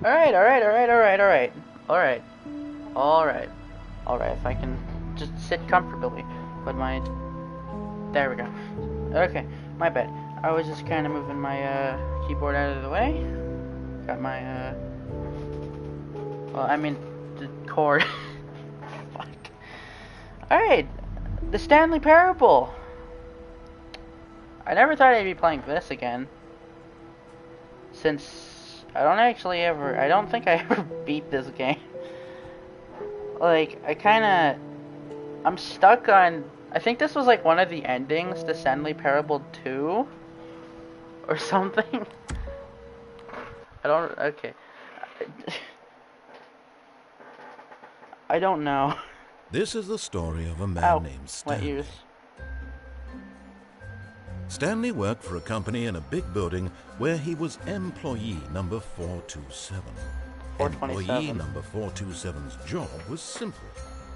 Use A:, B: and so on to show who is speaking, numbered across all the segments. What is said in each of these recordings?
A: Alright, alright, alright, alright, alright. Alright. Alright. Alright, if I can just sit comfortably. Put my... There we go. Okay, my bad. I was just kind of moving my keyboard out of the way. Got my well, I mean the cord. Fuck. Alright, the Stanley Parable. I never thought I'd be playing this again. Since I don't think I ever beat this game. Like, I'm stuck on, I think this was like one of the endings to Stanley Parable 2 or something. Okay. I don't know.
B: This is the story of a man named Stanley. Stanley worked for a company in a big building where he was employee number 427. Employee number 427's job was simple.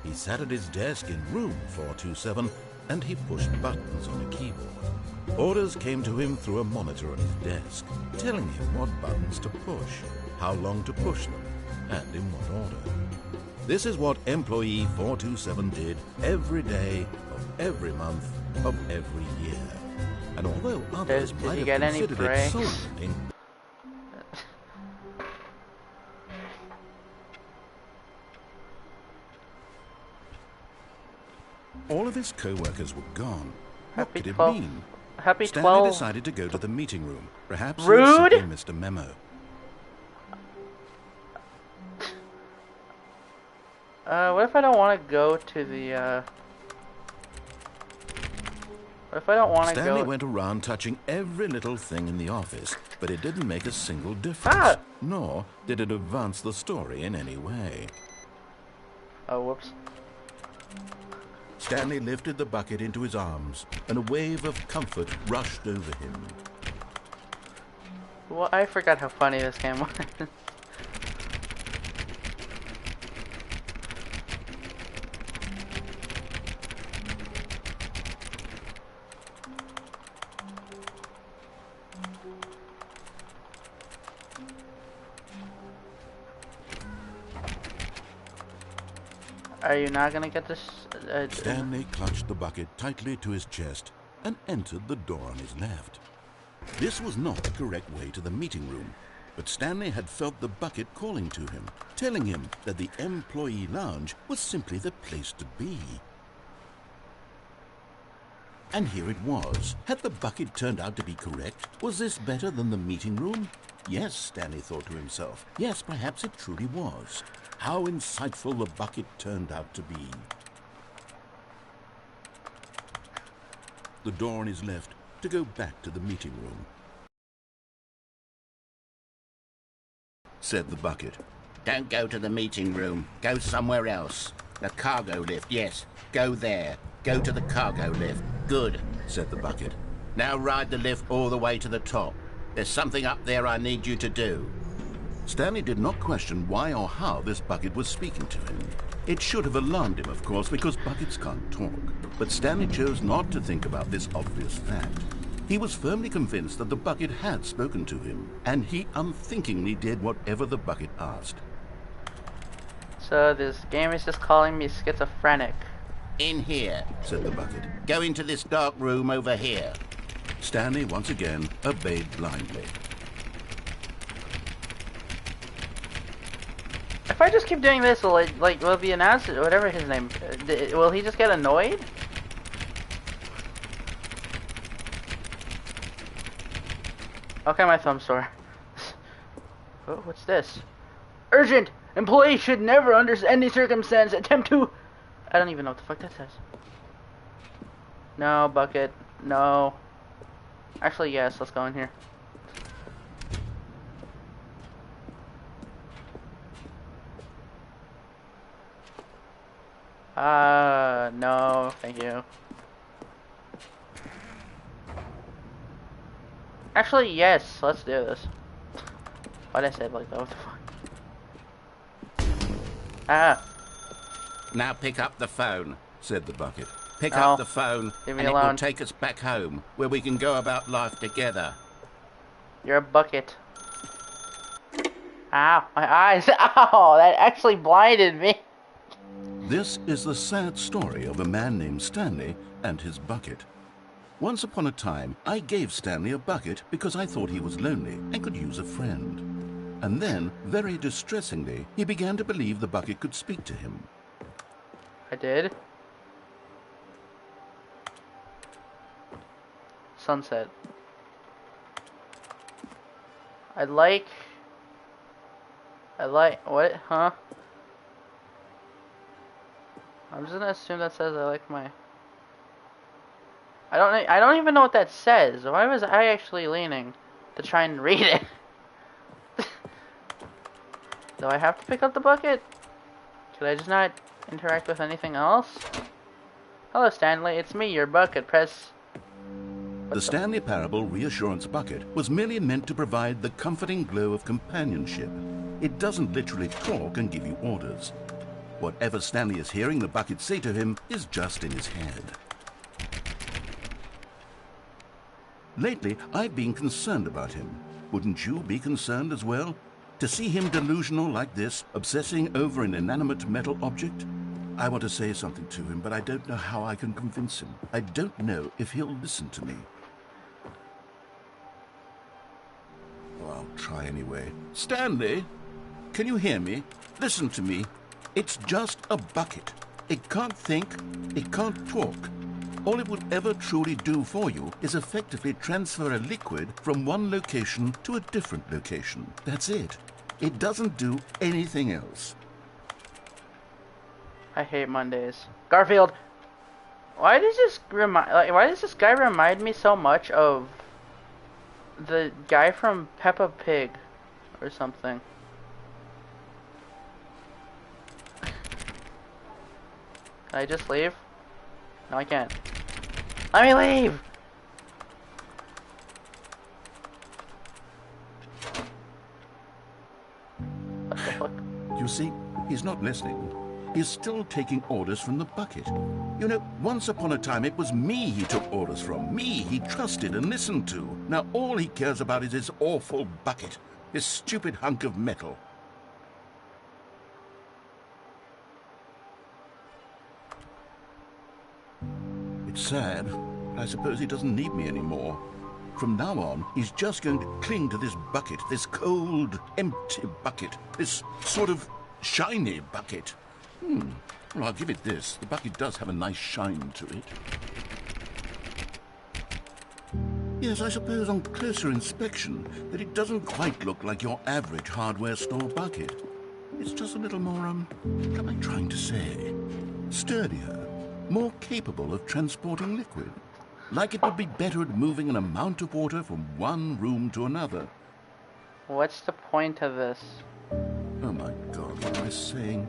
B: He sat at his desk in room 427 and he pushed buttons on a keyboard. Orders came to him through a monitor on his desk, telling him what buttons to push, how long to push them, and in what order. This is what employee 427 did every day of every month of every year. And although others might have considered it soul-ending, all of his co-workers were gone. What could it mean? Stanley decided to go to the meeting room. Perhaps he had simply missed a memo.
A: What if I don't want to go to the, what if I don't want to go...
B: Stanley went around touching every little thing in the office, but it didn't make a single difference. Nor did it advance the story in any way.
A: Oh, whoops.
B: Stanley lifted the bucket into his arms, and a wave of comfort rushed over him.
A: Well, I forgot how funny this game was. Are you not gonna get this?
B: Stanley clutched the bucket tightly to his chest and entered the door on his left. This was not the correct way to the meeting room, but Stanley had felt the bucket calling to him, telling him that the employee lounge was simply the place to be. And here it was. Had the bucket turned out to be correct? Was this better than the meeting room? Yes, Stanley thought to himself. Yes, perhaps it truly was. How insightful the bucket turned out to be. The door on his left to go back to the meeting room. Said the bucket.
C: Don't go to the meeting room. Go somewhere else. The cargo lift, yes. Go there. Go to the cargo lift. Good, said the bucket. Now ride the lift all the way to the top. There's something up there I need you to do.
B: Stanley did not question why or how this bucket was speaking to him. It should have alarmed him, of course, because buckets can't talk. But Stanley chose not to think about this obvious fact. He was firmly convinced that the bucket had spoken to him, and he unthinkingly did whatever the bucket asked.
A: So this game is just calling me schizophrenic.
C: In here,
B: said the bucket.
C: Go into this dark room over here.
B: Stanley once again obeyed blindly.
A: If I just keep doing this, will the announcer, whatever his name, will he just get annoyed? Okay, my thumb's sore. Oh, what's this? Urgent! Employee should never, under any circumstance, attempt to... I don't even know what the fuck that says. No, bucket. No. Actually, yes, let's go in here. No, thank you. Actually, yes, let's do this. Why'd I say it like that? What the fuck? Ah.
C: Now pick up the phone,
B: said the bucket.
C: Pick up the phone,
A: and
C: it will take us back home, where we can go about life together.
A: You're a bucket. Ow, my eyes. Ow, that actually blinded me.
B: This is the sad story of a man named Stanley and his bucket. Once upon a time, I gave Stanley a bucket because I thought he was lonely and could use a friend. And then, very distressingly, he began to believe the bucket could speak to him.
A: I did. Sunset. I like, what, huh? I'm just gonna assume that says I like my, I don't even know what that says. Why was I actually leaning to try and read it? Do I have to pick up the bucket? Could I just not interact with anything else? Hello, Stanley. It's me, your bucket. Press...
B: The Stanley Parable Reassurance Bucket was merely meant to provide the comforting glow of companionship. It doesn't literally talk and give you orders. Whatever Stanley is hearing the bucket say to him is just in his head. Lately, I've been concerned about him. Wouldn't you be concerned as well? To see him delusional like this, obsessing over an inanimate metal object? I want to say something to him, but I don't know how I can convince him. I don't know if he'll listen to me. Well, I'll try anyway. Stanley, can you hear me? Listen to me. It's just a bucket. It can't think, it can't talk. All it would ever truly do for you is effectively transfer a liquid from one location to a different location. That's it. It doesn't do anything else.
A: I hate Mondays. Garfield, why does this guy remind me so much of the guy from Peppa Pig or something? Can I just leave? No, I can't. Let me leave! What the fuck?
B: You see, he's not listening. He's still taking orders from the bucket. You know, once upon a time it was me he took orders from. Me he trusted and listened to. Now all he cares about is his awful bucket. His stupid hunk of metal. It's sad. I suppose he doesn't need me anymore. From now on, he's just going to cling to this bucket, this cold, empty bucket, this sort of shiny bucket. Well, I'll give it this. The bucket does have a nice shine to it. Yes, I suppose on closer inspection that it doesn't quite look like your average hardware store bucket. It's just a little more, what am I trying to say? Sturdier, more capable of transporting liquid. Like it would be better at moving an amount of water from one room to another.
A: What's the point of this?
B: Oh my God, what am I saying?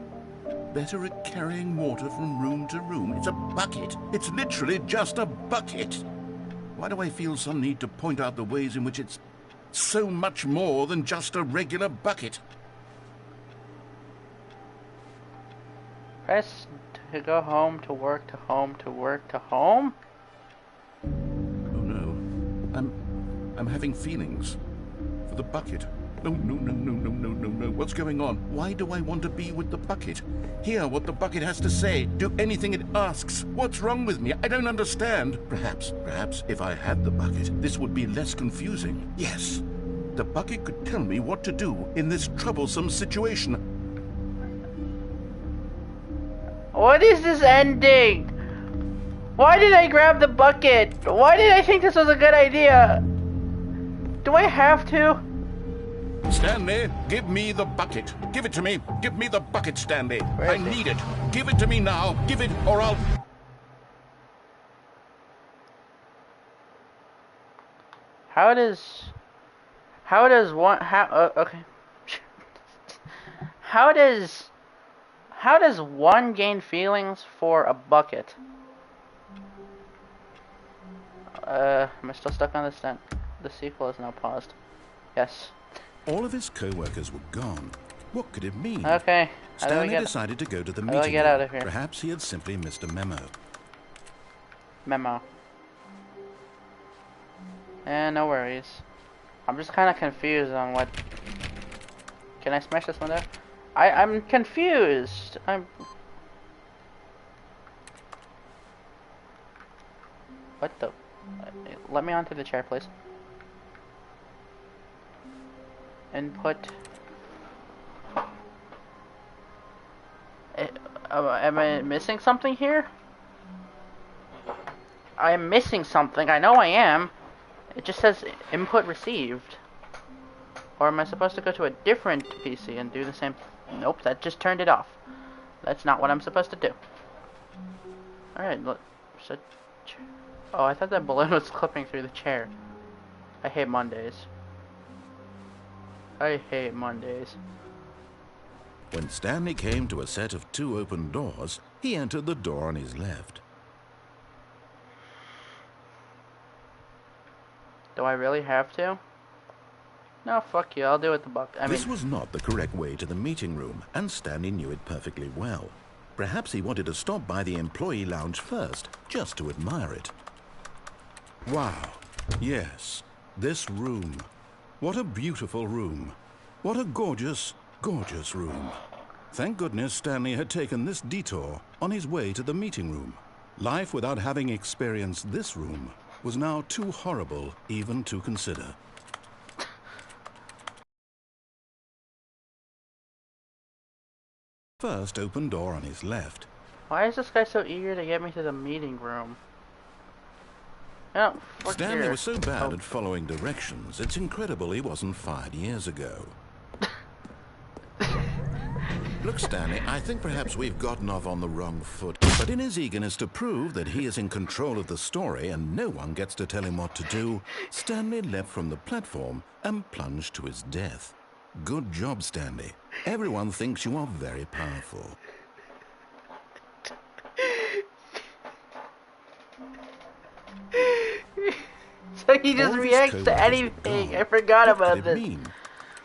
B: Better at carrying water from room to room. It's a bucket. It's literally just a bucket. Why do I feel some need to point out the ways in which it's so much more than just a regular bucket?
A: Press to go home, to work, to home, to work, to home?
B: Oh no. I'm having feelings for the bucket. No, no, no, no, no, no, no, no. What's going on? Why do I want to be with the bucket? Hear what the bucket has to say. Do anything it asks. What's wrong with me? I don't understand. Perhaps if I had the bucket, this would be less confusing. Yes. The bucket could tell me what to do in this troublesome situation.
A: What is this ending? Why did I grab the bucket? Why did I think this was a good idea? Do I have to?
B: Stanley, give me the bucket. Give it to me. Give me the bucket, Stanley. I need it. Give it to me now. Give it or I'll...
A: Okay. How does one gain feelings for a bucket? Am I still stuck on this then? The sequel is now paused. Yes.
B: All of his co-workers were gone. What could it mean?
A: Okay.
B: Stanley decided to go to the meeting.
A: How do I get out of here?
B: Perhaps he had simply missed a memo.
A: Memo. No worries. I'm just kind of confused on what Can I smash this window? I'm confused. What the? Let me onto the chair, please. Input. Am I missing something here? I'm missing something. I know I am. It just says input received. Or am I supposed to go to a different PC and do the same? Nope, that just turned it off. That's not what I'm supposed to do. Alright, look. Oh, I thought that balloon was clipping through the chair. I hate Mondays. I hate Mondays.
B: When Stanley came to a set of 2 open doors, he entered the door on his left.
A: Do I really have to? No, fuck you. I'll do it the buck.
B: This was not the correct way to the meeting room, and Stanley knew it perfectly well. Perhaps he wanted to stop by the employee lounge first, just to admire it. Wow. Yes, this room. What a beautiful room. What a gorgeous, gorgeous room. Thank goodness Stanley had taken this detour on his way to the meeting room. Life without having experienced this room was now too horrible even to consider. First open door on his left.
A: Why is this guy so eager to get me to the meeting room? Oh,
B: Stanley was so bad at following directions, it's incredible he wasn't fired years ago. Look, Stanley, I think perhaps we've gotten off on the wrong foot. But in his eagerness to prove that he is in control of the story and no one gets to tell him what to do, Stanley leapt from the platform and plunged to his death. Good job, Stanley. Everyone thinks you are very powerful.
A: So he just reacts to anything. I forgot about this.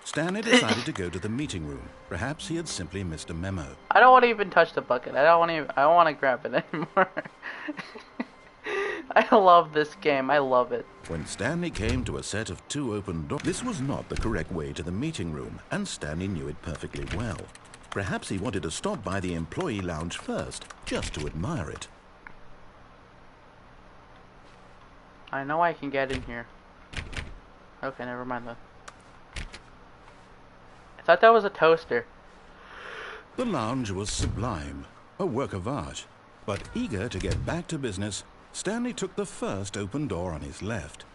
B: Stanley decided to go to the meeting room. Perhaps he had simply missed a memo.
A: I don't want to even touch the bucket. I don't want to grab it anymore. I love this game. I love it.
B: When Stanley came to a set of 2 open doors, this was not the correct way to the meeting room, and Stanley knew it perfectly well. Perhaps he wanted to stop by the employee lounge first, just to admire it.
A: I know I can get in here. Okay, never mind then. I thought that was a toaster.
B: The lounge was sublime, a work of art. But eager to get back to business, Stanley took the first open door on his left.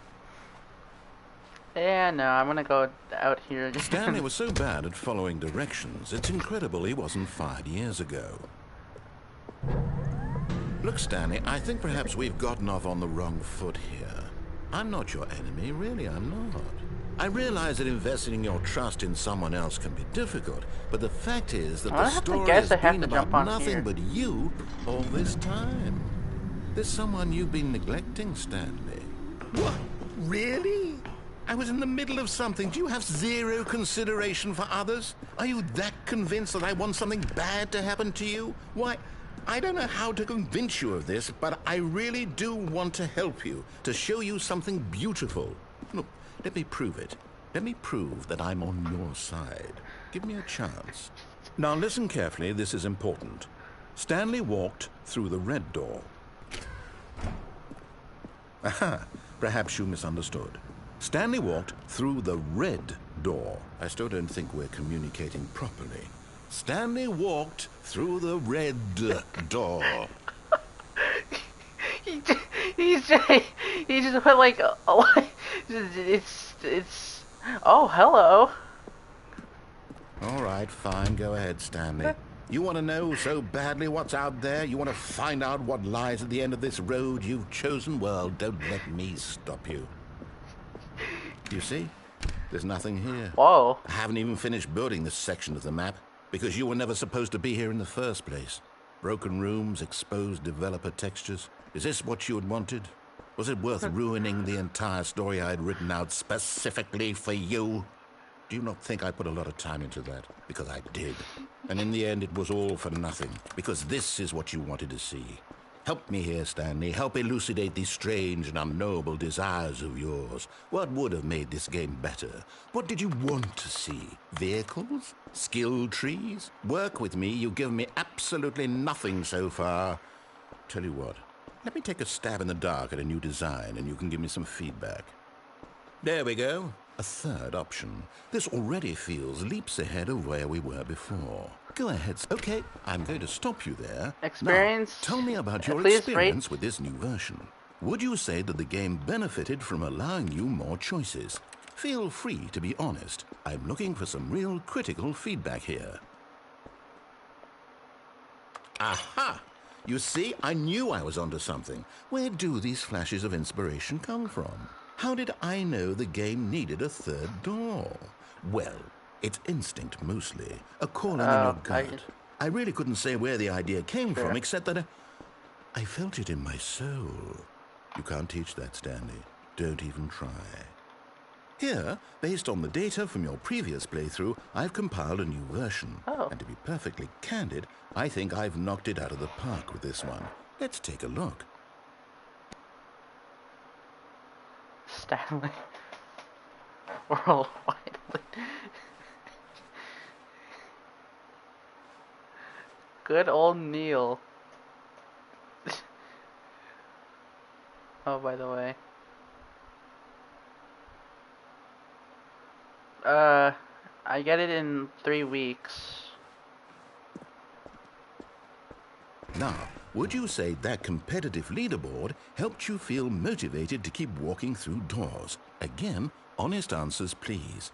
A: Yeah, no, I'm gonna go out here again.
B: Stanley was so bad at following directions, it's incredible he wasn't fired years ago. Look, Stanley, I think perhaps we've gotten off on the wrong foot here. I'm not your enemy, really, I'm not. I realize that investing your trust in someone else can be difficult, but the fact is that the story has been about nothing but you all this time. There's someone you've been neglecting, Stanley. What? Really? I was in the middle of something. Do you have zero consideration for others? Are you that convinced that I want something bad to happen to you? Why, I don't know how to convince you of this, but I really do want to help you, to show you something beautiful. Look, let me prove it. Let me prove that I'm on your side. Give me a chance. Now listen carefully, this is important. Stanley walked through the red door. Aha, perhaps you misunderstood. Stanley walked through the red door. I still don't think we're communicating properly. Stanley walked through the red door.
A: he just went like, it's, oh, hello.
C: All right, fine, go ahead, Stanley. You want to know so badly what's out there? You want to find out what lies at the end of this road you've chosen? Well, don't let me stop you. You see? There's nothing here.
A: Whoa.
C: I haven't even finished building this section of the map, because you were never supposed to be here in the first place. Broken rooms, exposed developer textures. Is this what you had wanted? Was it worth ruining the entire story I had written out specifically for you? Do you not think I put a lot of time into that? Because I did. And in the end, it was all for nothing. Because this is what you wanted to see. Help me here, Stanley. Help elucidate these strange and unknowable desires of yours. What would have made this game better? What did you want to see? Vehicles? Skill trees? Work with me. You've given me absolutely nothing so far. Tell you what, let me take a stab in the dark at a new design and you can give me some feedback. There we go. A third option. This already feels leaps ahead of where we were before. Go ahead. Okay, I'm going to stop you there.
A: Experience.
C: Now, tell me about your
A: Please
C: experience
A: rate.
C: with this new version. Would you say that the game benefited from allowing you more choices? Feel free to be honest. I'm looking for some real critical feedback here. Aha! You see, I knew I was onto something. Where do these flashes of inspiration come from? How did I know the game needed a third door? Well, it's instinct mostly, a calling in your gut. I really couldn't say where the idea came from, except that I felt it in my soul. You can't teach that, Stanley. Don't even try. Here, based on the data from your previous playthrough, I've compiled a new version. And to be perfectly candid, I think I've knocked it out of the park with this one. Let's take a look.
A: Stanley. Worldwide. Good old Neil. Oh, by the way. I get it in 3 weeks.
C: Now, would you say that competitive leaderboard helped you feel motivated to keep walking through doors? Again, honest answers, please.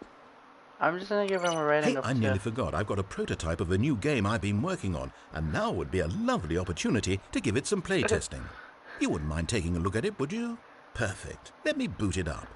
A: I'm just gonna give him a rating of 2.
B: I nearly forgot. I've got a prototype of a new game I've been working on, and now would be a lovely opportunity to give it some playtesting. You wouldn't mind taking a look at it, would you? Perfect. Let me boot it up.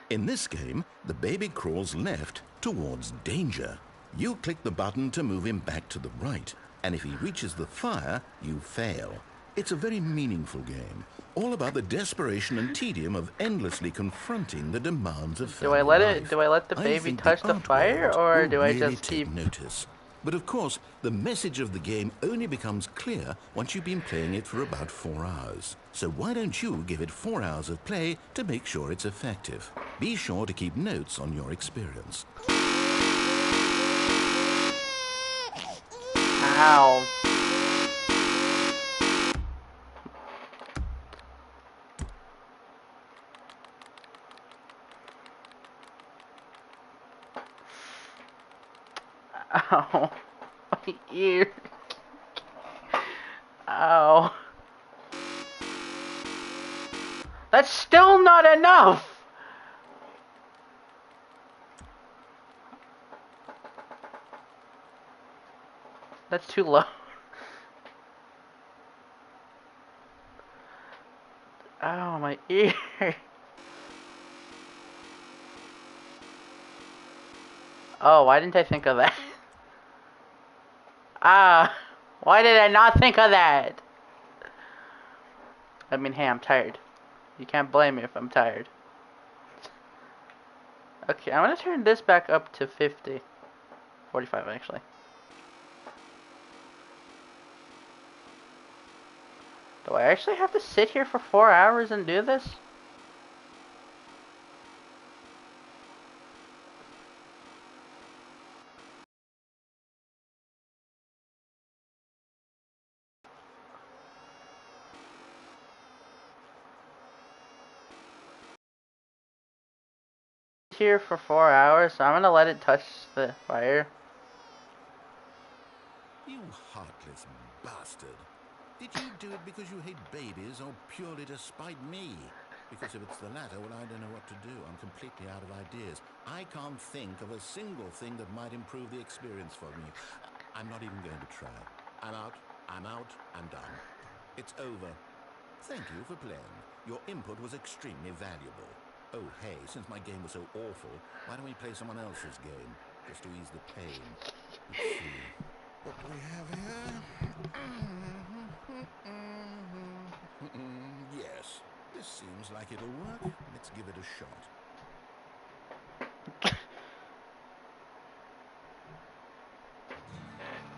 B: In this game, the baby crawls left towards danger. You click the button to move him back to the right, and if he reaches the fire, you fail. It's a very meaningful game, all about the desperation and tedium of endlessly confronting the demands of family life.
A: Do I let the baby touch the fire, or do I just keep
C: notice? But of course, the message of the game only becomes clear once you've been playing it for about 4 hours. So why don't you give it 4 hours of play to make sure it's effective? Be sure to keep notes on your experience.
A: Ow. Ow. My ear. Ow. That's still not enough! That's too low. Ow, my ear. Oh, why didn't I think of that? Ah, why did I not think of that? I mean, hey, I'm tired. You can't blame me if I'm tired. Okay, I'm gonna turn this back up to 50. 45, actually. Do I actually have to sit here for 4 hours and do this? Here for 4 hours, so I'm gonna let it touch the fire.
C: You heartless bastard. Did you do it because you hate babies or purely to spite me? Because if it's the latter, well, I don't know what to do. I'm completely out of ideas. I can't think of a single thing that might improve the experience for me. I'm not even going to try. I'm out, I'm done. It's over. Thank you for playing. Your input was extremely valuable. Oh, hey, since my game was so awful, why don't we play someone else's game? Just to ease the pain. Let's see what we have here. Yes, this seems like it'll work. Let's give it a shot.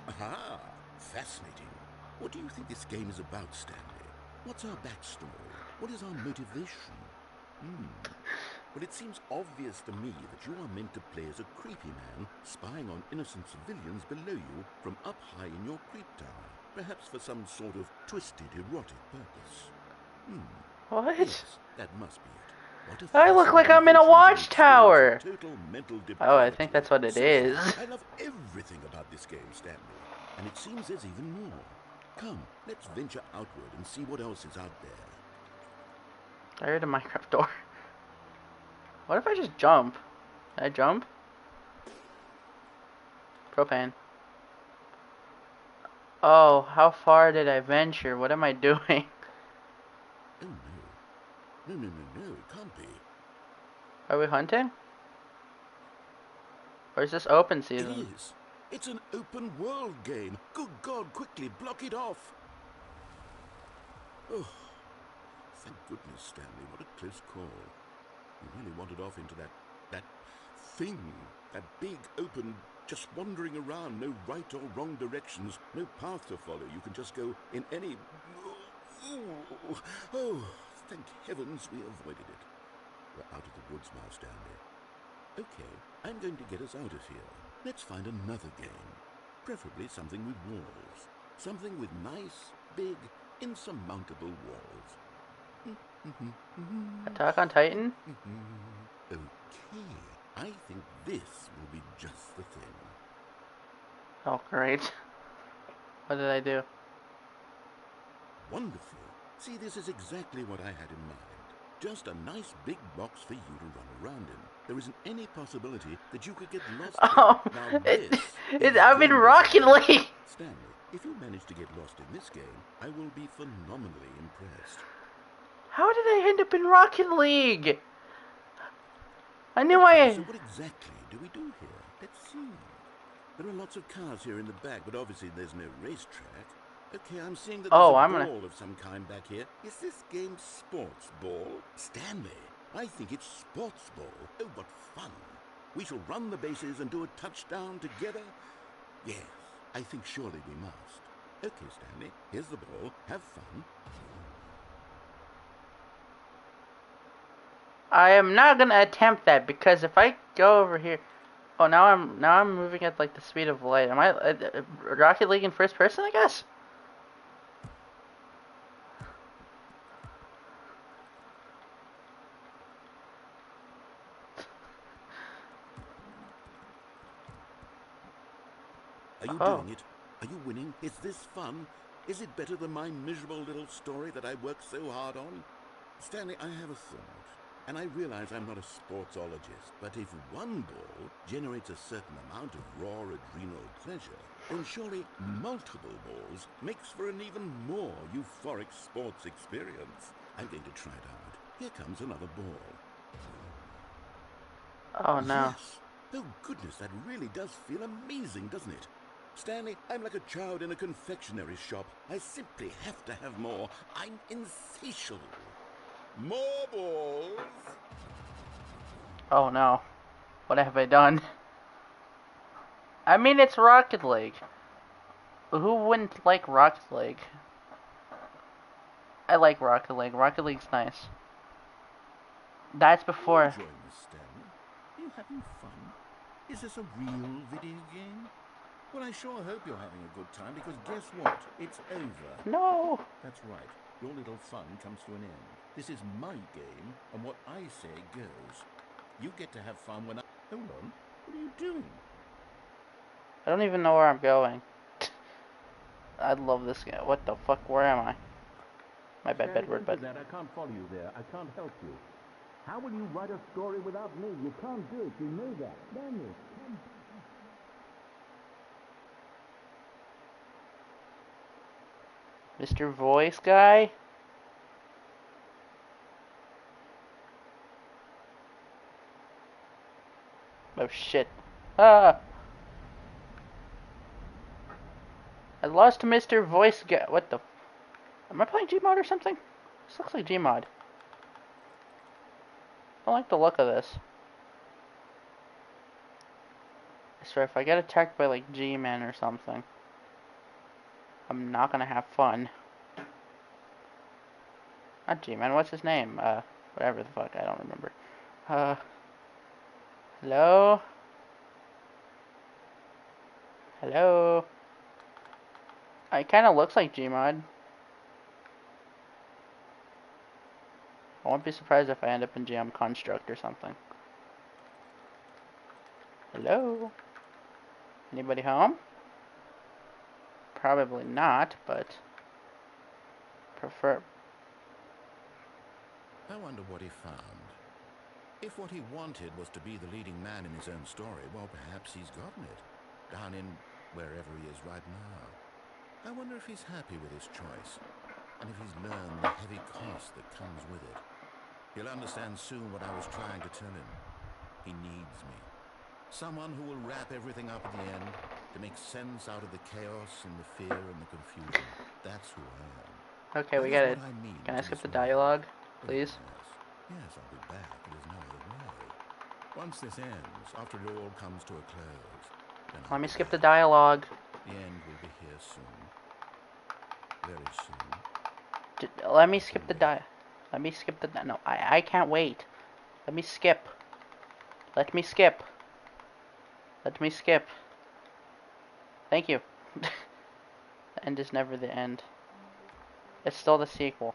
C: Aha!
B: Fascinating. What do you think this game is about, Stanley? What's our backstory? What is our motivation? Well, it seems obvious to me that you are meant to play as a creepy man spying on innocent civilians below you from up high in your creep tower, perhaps for some sort of twisted erotic purpose.
A: What?
B: Yes, that must be it. What a
A: I look like
B: fascinating
A: I'm in a
B: invention to
A: watchtower.
B: experience total mental
A: Oh, I think
B: depravity.
A: that's what it
B: So
A: is.
B: far, I love everything about this game, Stanley. And it seems there's even more. Come, let's venture outward and see what else is out there.
A: I heard a Minecraft door. What if I just jump? Can I jump? Propane. Oh, how far did I venture? What am I doing?
B: Oh no. No, it can't be.
A: Are we hunting? Or is this open
B: It
A: season?
B: is. It's an open world game. Good God, quickly, block it off. Oh, thank goodness, Stanley. What a close call. You really wandered off into that thing. That big, open, just wandering around. No right or wrong directions. No path to follow. You can just go in any... Oh, thank heavens we avoided it. We're out of the woods now, Stanley. Okay, I'm going to get us out of here. Let's find another game. Preferably something with walls. Something with nice, big, insurmountable walls.
A: Attack on Titan?
B: Okay, I think this will be just the thing.
A: Oh, great. What did I do?
B: Wonderful. See, this is exactly what I had in mind. Just a nice big box for you to run around in. There isn't any possibility that you could get lost
A: Oh,
B: in. Now this
A: I'm in Rocket League!
B: Stanley, if you manage to get lost in this game, I will be phenomenally impressed.
A: How did I end up in Rocket League? I knew
B: So what exactly do we do here? Let's see. There are lots of cars here in the back, but obviously there's no racetrack. Okay, I'm seeing that there's a ball of some kind back here. Is this game sports ball? Stanley, I think it's sports ball. Oh, what fun. We shall run the bases and do a touchdown together? Yes, I think surely we must. Okay, Stanley, here's the ball. Have fun.
A: I am not gonna attempt that because if I go over here, oh now I'm moving at like the speed of light. Am I Rocket League in first person? I guess.
B: Are you doing it? Are you winning? Is this fun? Is it better than my miserable little story that I worked so hard on? Stanley, I have a thought. And I realize I'm not a sportsologist, but if one ball generates a certain amount of raw adrenal pleasure, then surely multiple balls makes for an even more euphoric sports experience. I'm going to try it out. Here comes another ball.
A: Oh no.
B: Yes. Oh goodness, that really does feel amazing, doesn't it? Stanley, I'm like a child in a confectionery shop. I simply have to have more. I'm insatiable. More balls!
A: Oh no. What have I done? I mean, it's Rocket League. Who wouldn't like Rocket League? I like Rocket League. Rocket League's nice. That's before.
B: Are you enjoying this, Stanley? Are you having fun? Is this a real video game? Well, I sure hope you're having a good time, because guess what? It's over.
A: No.
B: That's right. Your little fun comes to an end. This is my game, and what I say goes. You get to have fun when I... Hold on. What are you doing?
A: I don't even know where I'm going. I love this game. What the fuck? Where am I? My bad, Bedward, but...
C: I can't follow you there. I can't help you. How will you write a story without me? You can't do it. You know that. Damn it.
A: Mr. Voice Guy? Oh shit. Ah! I lost Mr. Voice Guy. What the... Am I playing Gmod or something? This looks like Gmod. I don't like the look of this. I swear, if I get attacked by like G-Men or something. I'm not gonna have fun. Not G-Man, what's his name? Whatever the fuck, I don't remember. Hello? Hello? It kinda looks like Gmod. I won't be surprised if I end up in GM Construct or something. Hello? Anybody home? Probably not, but prefer.
B: I wonder what he found. If what he wanted was to be the leading man in his own story, well, perhaps he's gotten it. Down in wherever he is right now. I wonder if he's happy with his choice, and if he's learned the heavy cost that comes with it. He'll understand soon what I was trying to tell him. He needs me. Someone who will wrap everything up at the end, to make sense out of the chaos and the fear and the confusion. That's who I am.
A: Okay, we
B: That
A: got
B: is
A: it.
B: what I mean
A: Can I
B: to
A: skip the
B: this world.
A: dialogue,
B: Oh,
A: please?
B: Yes, I'll be back. There's no other way. Once this ends, after it all comes to a close, then
A: Let me
B: I'll be
A: skip the
B: back.
A: dialogue.
B: The end will be here soon. Very soon.
A: Let me skip the Let me skip the no. I can't wait. Let me skip. Let me skip. Let me skip. Thank you. The end is never the end. It's still the sequel.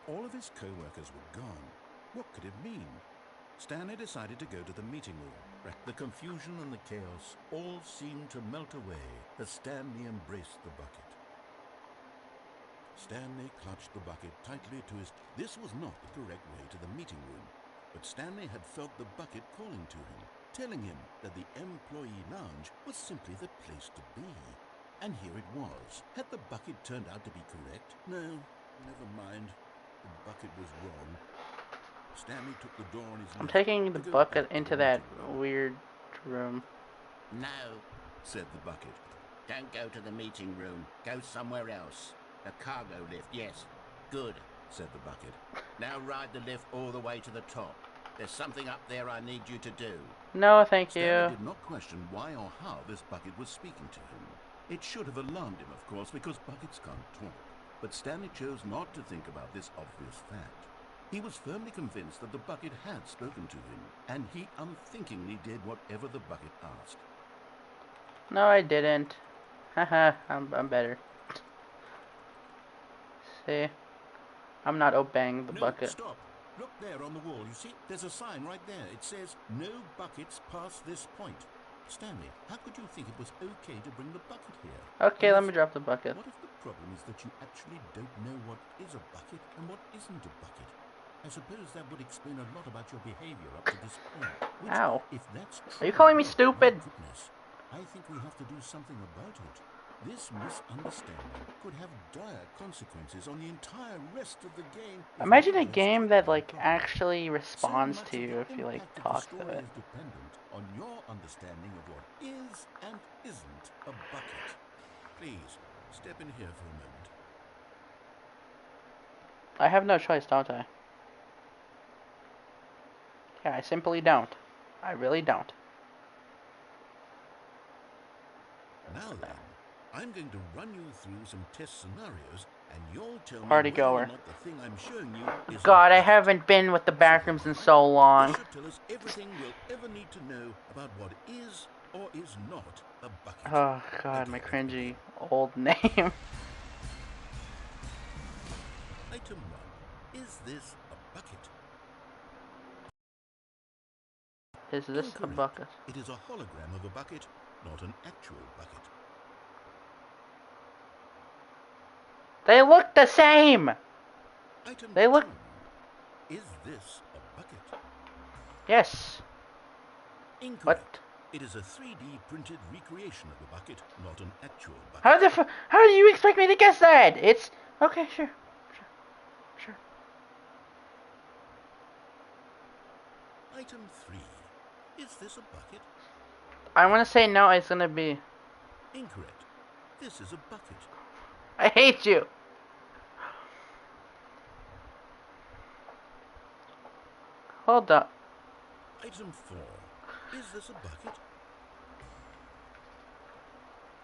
B: All of his co-workers were gone. What could it mean? Stanley decided to go to the meeting room. The confusion and the chaos all seemed to melt away as Stanley embraced the bucket. Stanley clutched the bucket tightly to his... This was not the correct way to the meeting room, but Stanley had felt the bucket calling to him, telling him that the employee lounge was simply the place to be. And here it was. Had the bucket turned out to be correct? No, never mind. The bucket was wrong. Stanley took the door on his
A: I'm
B: left
A: taking the
B: to go
A: bucket
B: back to
A: into
B: the
A: that
B: meeting room.
A: weird room.
C: No,
B: Said the bucket.
C: don't go to the meeting room. Go somewhere else. The cargo lift, yes. Good,
B: Said the bucket.
C: now ride the lift all the way to the top. There's something up there I need you to do.
A: No, thank
B: Stanley
A: you.
B: did not question why or how this bucket was speaking to him. It should have alarmed him, of course, because buckets can't talk. But Stanley chose not to think about this obvious fact. He was firmly convinced that the bucket had spoken to him, and he unthinkingly did whatever the bucket asked.
A: No, I didn't. Haha, I'm better. See? I'm not obeying the
B: No,
A: bucket.
B: stop. Look there on the wall. You see, there's a sign right there. It says, no buckets past this point. Stanley, how could you think it was okay to bring the bucket here?
A: Okay, let
B: Unless-
A: me drop the bucket.
B: What if the problem is that you actually don't know what is a bucket and what isn't a bucket? I suppose that would explain a lot about your behavior up to this point. Which,
A: Ow.
B: if that's true,
A: Are you calling me
B: my
A: stupid?
B: goodness, I think we have to do something about it. This misunderstanding could have dire consequences on the entire rest of the game. if
A: Imagine a
B: none of us
A: game
B: treat
A: that
B: them
A: like
B: properly.
A: actually
B: So
A: responds
B: much
A: to
B: of
A: you
B: the
A: if you like
B: impact of the
A: talk to
B: story
A: it.
B: is dependent on your understanding of what is and isn't a bucket. Please, step in here for a moment.
A: I have no choice, don't I? Yeah, I simply don't. I really don't.
B: Now then, I'm going to run you through some test scenarios, and you'll tell
A: Party
B: me whether
A: goer.
B: or not the thing I'm showing you is
A: God,
B: a
A: I
B: bucket.
A: haven't been with the
B: So
A: backrooms
B: here
A: in
B: we
A: so
B: go.
A: long.
B: This should tell us everything we'll ever need to know about what is or is not a bucket.
A: Oh God,
B: Okay,
A: my
B: let's
A: cringy
B: begin.
A: old name.
B: Item 1. Is this a bucket?
A: Is this a
B: Incorrect.
A: bucket?
B: It is a hologram of a bucket, not an actual bucket.
A: They look the same!
B: Item
A: They look...
B: 2. Is this a bucket?
A: Yes.
B: Incorrect.
A: What?
B: It is a 3D printed recreation of the bucket, not an actual bucket.
A: How do you expect me to guess that? It's... Okay, sure. Sure.
B: Item 3. Is this a bucket?
A: I want to say no, it's gonna be...
B: Incorrect. This is a bucket.
A: I hate you. Hold up.
B: Item 4. Is this a bucket?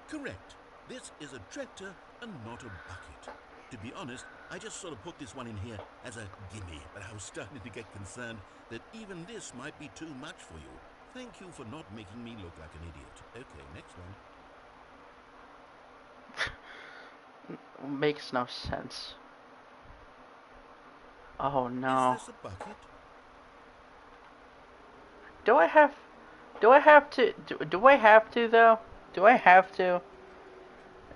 B: Correct. This is a tractor and not a bucket. To be honest, I just sort of put this one in here as a gimme, but I was starting to get concerned that even this might be too much for you. Thank you for not making me look like an idiot. Okay, next one.
A: Makes no sense. Oh no.
B: Is this a bucket?
A: Do I have to do I have to though? Do I have to?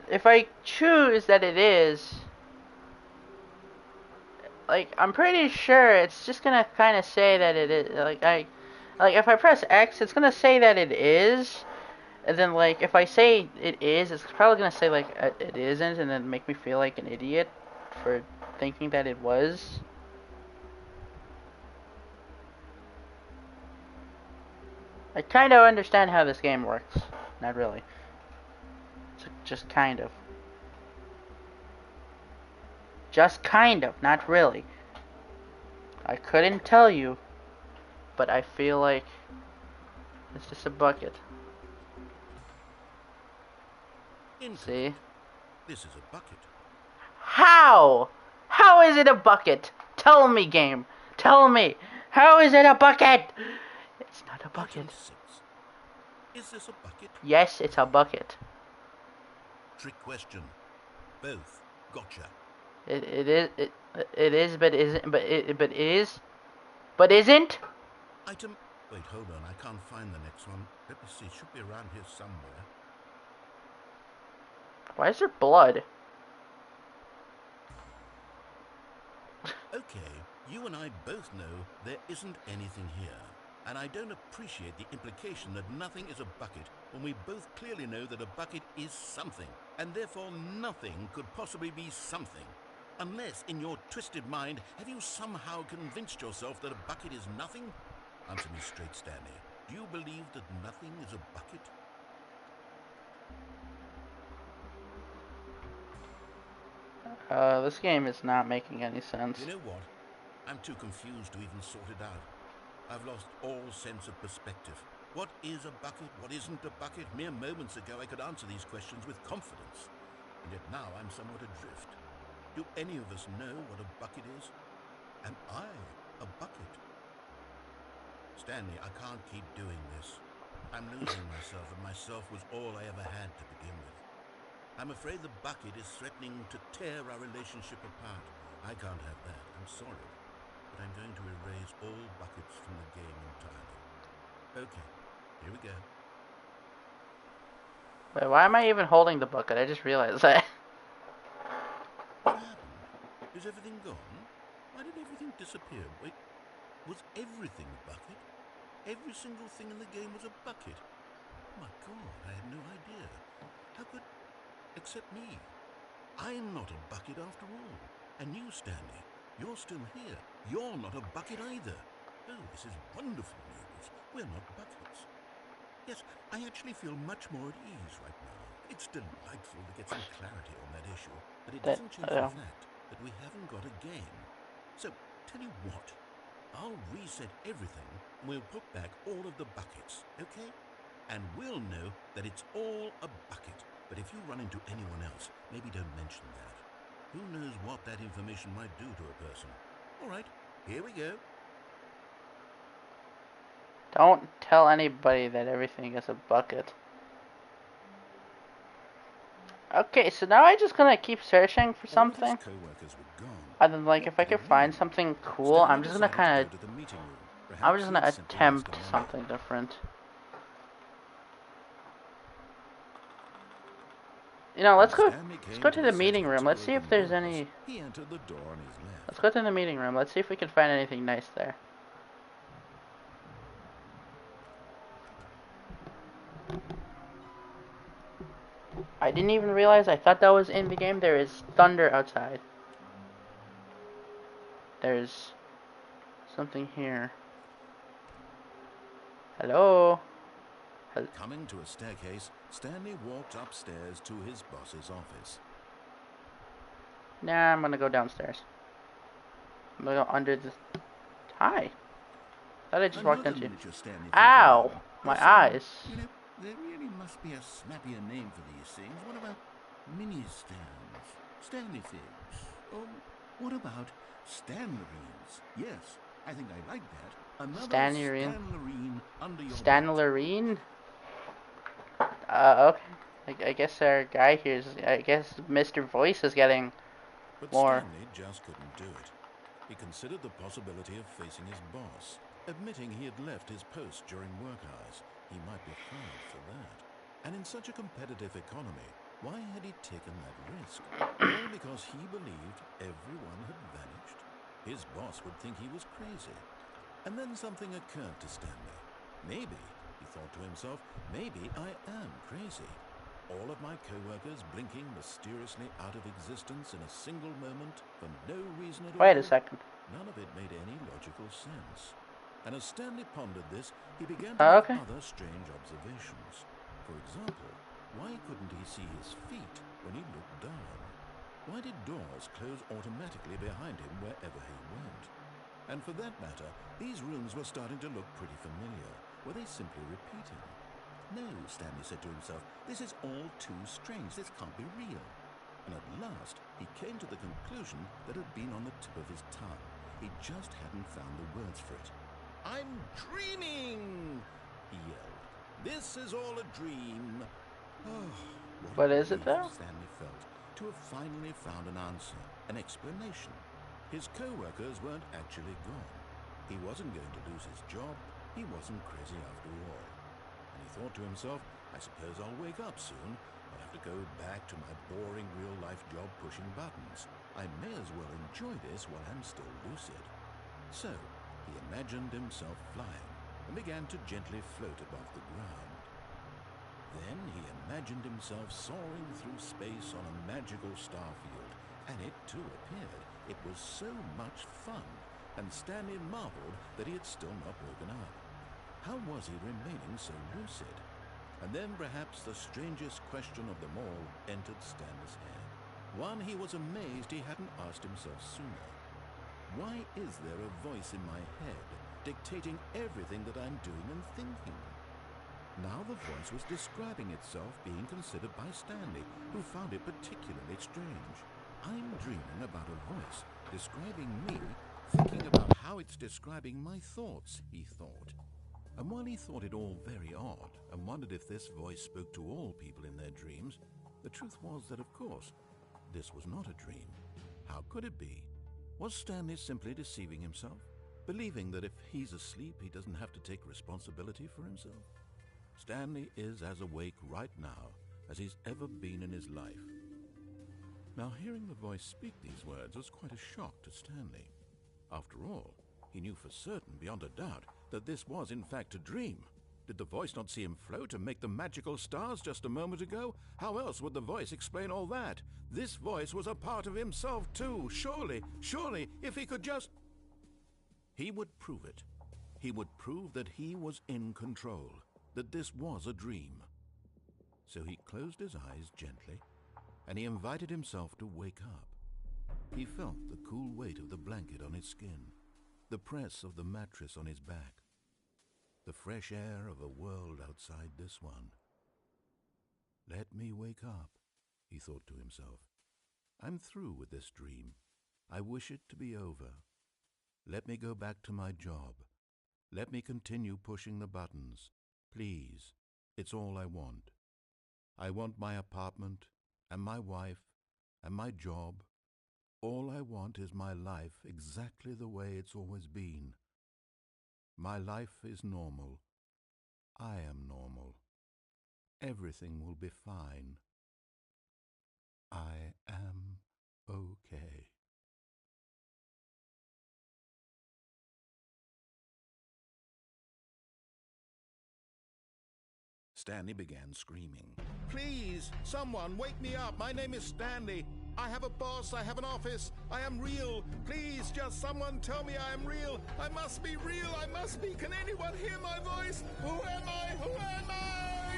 A: If I choose that it is, like, I'm pretty sure it's just gonna kind of say that it is. Like if I press X, it's gonna say that it is, and then like if I say it is, it's probably gonna say like it isn't, and then make me feel like an idiot for thinking that it was. I kind of understand how this game works. Not really. Just kind of. Just kind of, not really. I couldn't tell you, but I feel like it's just a bucket. See?
B: This is a bucket.
A: How? How is it a bucket? Tell me, game. Tell me. How is it a bucket? It's not a bucket.
B: Is this a bucket?
A: Yes, it's a bucket.
B: Trick question. Both. Gotcha.
A: It is, but isn't, but is, but isn't.
B: Item. Wait, hold on. I can't find the next one. Let me see. It should be around here somewhere.
A: Why is there blood?
B: Okay, you and I both know there isn't anything here. And I don't appreciate the implication that nothing is a bucket when we both clearly know that a bucket is something, and therefore nothing could possibly be something. Unless, in your twisted mind, have you somehow convinced yourself that a bucket is nothing? Answer me straight, Stanley. Do you believe that nothing is a bucket?
A: This game is not making any sense.
B: You know what? I'm too confused to even sort it out. I've lost all sense of perspective. What is a bucket? What isn't a bucket? Mere moments ago I could answer these questions with confidence. And yet now I'm somewhat adrift. Do any of us know what a bucket is? Am I a bucket? Stanley, I can't keep doing this. I'm losing myself, and myself was all I ever had to begin with. I'm afraid the bucket is threatening to tear our relationship apart. I can't have that. I'm sorry. But I'm going to erase all buckets from the game entirely. Okay, here we go.
A: Wait, why am I even holding the bucket? I just realized that.
B: What happened? Is everything gone? Why did everything disappear? Wait, was everything a bucket? Every single thing in the game was a bucket? Oh my God, I had no idea. How could... except me. I'm not a bucket after all. And you, Stanley, you're still here. You're not a bucket either. Oh, this is wonderful news. We're not buckets. Yes, I actually feel much more at ease right now. It's delightful to get some clarity on that issue, but it doesn't change the fact that we haven't got a game. So, tell you what, I'll reset everything and we'll put back all of the buckets, okay? And we'll know that it's all a bucket. But if you run into anyone else, maybe don't mention that. Who knows what that information might do to a person? All right, here we go.
A: Don't tell anybody that everything is a bucket. Okay, so now I'm just gonna keep searching for something. And then, like, if I can find something cool, I'm just gonna kind of... I'm just gonna attempt something different. You know, let's go to the meeting room. Let's see if there's any... Let's go to the meeting room. Let's see if we can find anything nice there. I didn't even realize. I thought that was in the game. There is thunder outside. There's something here. Hello?
B: Coming to a staircase, Stanley walked upstairs to his boss's office.
A: Nah, I'm gonna go downstairs. I'm gonna go under the... Hi. Thought I just walked into you. Ow! My eyes.
B: You know, there really must be a snappier name for these things. What about
C: Mini stands. Stanley figs. Oh, what about Stanlerines? Yes, I think I like that. Another Stanlerine under your belt.
A: Stanlerine? Okay. I guess our guy here's. I guess Mr. Voice is getting
B: But
A: more.
B: Stanley just couldn't do it. He considered the possibility of facing his boss, admitting he had left his post during work hours. He might be fired for that. And in such a competitive economy, why had he taken that risk? All because he believed everyone had vanished? His boss would think he was crazy. And then something occurred to Stanley. Maybe, he thought to himself, maybe I am crazy. All of my co-workers blinking mysteriously out of existence in a single moment for no reason at all.
A: Wait a second.
B: None of it made any logical sense. And as Stanley pondered this, he began to make other strange observations. For example, why couldn't he see his feet when he looked down? Why did doors close automatically behind him wherever he went? And for that matter, these rooms were starting to look pretty familiar. Were they simply repeating? No, Stanley said to himself, this is all too strange. This can't be real. And at last, he came to the conclusion that had been on the tip of his tongue. He just hadn't found the words for it. I'm dreaming, he yelled. This is all a dream. Oh,
A: what is it though?
B: Stanley felt to have finally found an answer, an explanation. His co-workers weren't actually gone. He wasn't going to lose his job. He wasn't crazy after all. And he thought to himself, I suppose I'll wake up soon. I'll have to go back to my boring real-life job pushing buttons. I may as well enjoy this while I'm still lucid. So, he imagined himself flying and began to gently float above the ground. Then he imagined himself soaring through space on a magical star field, and it too appeared. It was so much fun, and Stanley marveled that he had still not woken up. How was he remaining so lucid? And then perhaps the strangest question of them all entered Stanley's head. One he was amazed he hadn't asked himself sooner. Why is there a voice in my head dictating everything that I'm doing and thinking? Now the voice was describing itself being considered by Stanley, who found it particularly strange. I'm dreaming about a voice describing me, thinking about how it's describing my thoughts, he thought. And while he thought it all very odd and wondered if this voice spoke to all people in their dreams, the truth was that, of course, this was not a dream. How could it be? Was Stanley simply deceiving himself, believing that if he's asleep, he doesn't have to take responsibility for himself? Stanley is as awake right now as he's ever been in his life. Now, hearing the voice speak these words was quite a shock to Stanley. After all, he knew for certain, beyond a doubt, that this was in fact a dream. Did the voice not see him float and make the magical stars just a moment ago? How else would the voice explain all that? This voice was a part of himself too. Surely, if he could just... He would prove it. He would prove that he was in control, that this was a dream. So he closed his eyes gently, and he invited himself to wake up. He felt the cool weight of the blanket on his skin, the press of the mattress on his back, the fresh air of a world outside this one. Let me wake up, he thought to himself. I'm through with this dream. I wish it to be over. Let me go back to my job. Let me continue pushing the buttons. Please, it's all I want. I want my apartment, and my wife, and my job. All I want is my life exactly the way it's always been. My life is normal. I am normal. Everything will be fine. I am okay. Stanley began screaming. Please, someone, wake me up. My name is Stanley. I have a boss. I have an office. I am real. Please, just someone tell me I am real. I must be real. I must be. Can anyone hear my voice? Who am I? Who am I?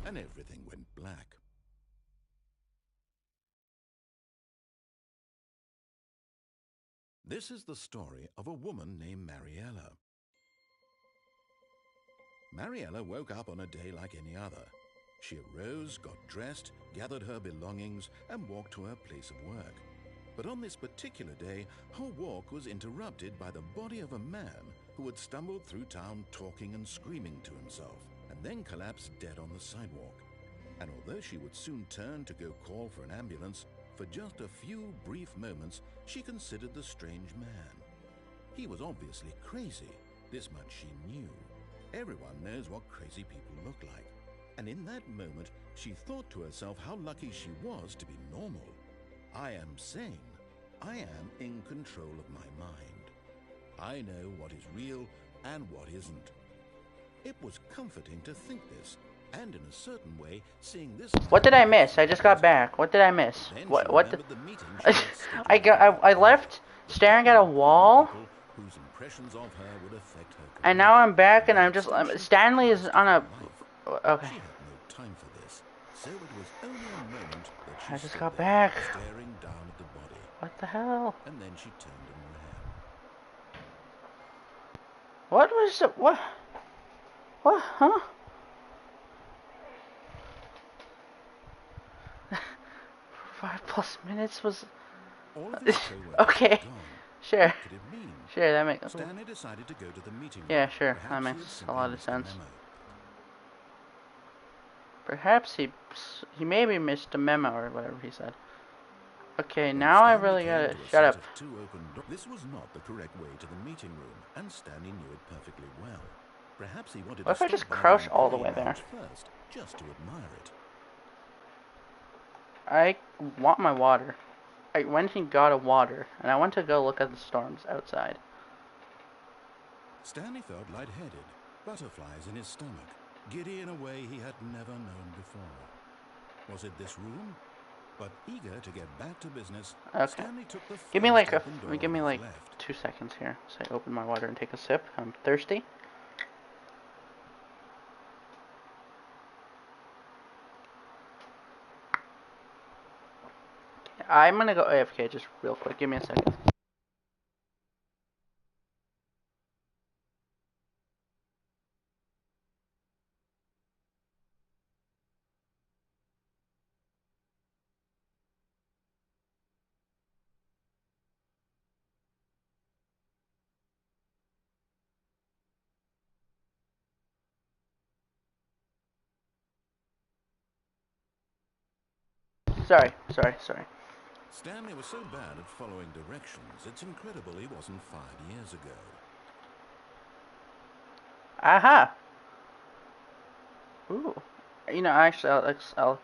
B: And everything went black. This is the story of a woman named Mariella. Mariella woke up on a day like any other. She arose, got dressed, gathered her belongings, and walked to her place of work. But on this particular day, her walk was interrupted by the body of a man who had stumbled through town talking and screaming to himself, and then collapsed dead on the sidewalk. And although she would soon turn to go call for an ambulance, for just a few brief moments she considered the strange man. He was obviously crazy, this much she knew. Everyone knows what crazy people look like. And in that moment, she thought to herself how lucky she was to be normal. I am sane. I am in control of my mind. I know what is real and what isn't. It was comforting to think this, and in a certain way, seeing this...
A: What did I miss? I just got back. What did I miss? What did... I left staring at a wall,
B: whose impressions of her would affect her career.
A: and now I'm back and I'm just... Stanley is on a... Okay.
B: She had no time for this, so it was only a moment that she
A: I just
B: stood
A: got
B: there,
A: back.
B: staring down at the body,
A: What the hell?
B: and then she turned and ran.
A: What was the... What? What? Huh? 5+ minutes was...
B: All of his co-workers
A: Okay.
B: were gone.
A: Sure.
B: What could it mean?
A: Sure, that makes...
B: Stanley decided to go to the meeting room.
A: Yeah, sure.
B: Perhaps
A: That
B: he had
A: makes a
B: simply
A: lot of
B: missed the
A: sense.
B: memo.
A: Perhaps he maybe missed a memo or whatever he said. Okay,
B: When
A: now I
B: Stanley
A: really
B: came
A: gotta...
B: to a
A: Shut
B: set
A: up.
B: of two open this was not the correct way to the meeting room, and Stanley knew it perfectly well. Perhaps he wanted
A: What
B: to
A: if I just
B: stop by
A: crouch all the way
B: employee
A: there?
B: lounge first, just to admire it.
A: I want my water. I went and got a water, and I went to go look at the storms outside.
B: Stanley felt lightheaded, butterflies in his stomach, giddy in a way he had never known before. Was it this room? But eager to get back to business,
A: Okay.
B: Stanley took the
A: Give me like
B: first open door
A: give me
B: on
A: like
B: his left.
A: 2 seconds here. So I open my water and take a sip. I'm thirsty. I'm gonna go AFK just real quick. Give me a second. Sorry.
B: Stanley was so bad at following directions, it's incredible he wasn't fired years ago.
A: Aha! Ooh. You know, actually, I'll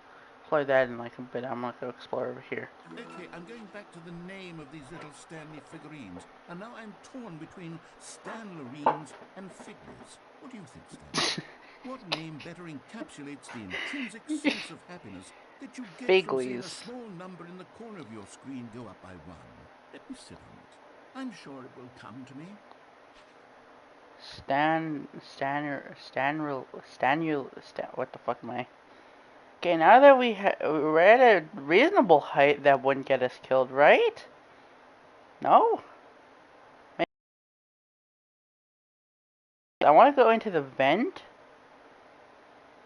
A: play that in like a bit. I'm gonna go explore over here.
C: Okay, I'm going back to the name of these little Stanley figurines, and now I'm torn between Stanlerines and Figures. What do you think, Stanley? What name better encapsulates the intrinsic sense of happiness that you get from seeing a
A: Figlies.
C: small number in the corner of your screen go up by 1? Let me sit on it. I'm sure it will come to me.
A: What the fuck am I? Okay, now that we're at a reasonable height, that wouldn't get us killed, right? No? Maybe. I want to go into the vent,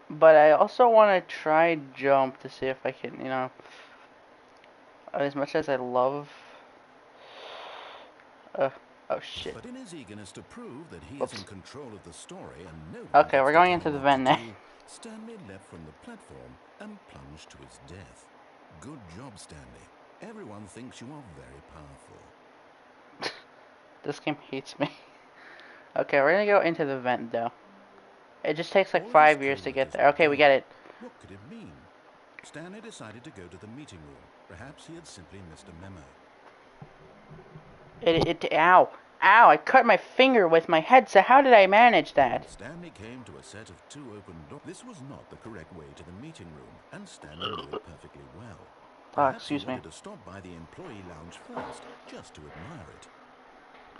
A: but I also want to try jump to see if I can, you know, as much as I love... oh shit.
B: But in his eagerness to prove that he is in control of the story and no one
A: Okay,
B: gets
A: we're
B: to
A: going
B: tell
A: into
B: him
A: the
B: what to
A: vent now.
B: do, Stanley leapt from the platform and plunged to his death. Good job, Stanley. Everyone thinks you are very powerful.
A: This game hates me. Okay, we're gonna go into the vent though. It just takes
B: All
A: like
B: of
A: 5
B: his
A: years to get
B: co-workers
A: there.
B: were
A: Okay, we
B: gone.
A: get it.
B: What could it mean? Stanley decided to go to the meeting room. Perhaps he had simply missed a memo.
A: Ow. Ow, I cut my finger with my headset. How did I manage that?
B: Stanley came to a set of two open doors. This was not the correct way to the meeting room, and Stanley knew it perfectly well. Perhaps
A: Excuse
B: he
A: me.
B: wanted to stop by the employee lounge first, just to admire it.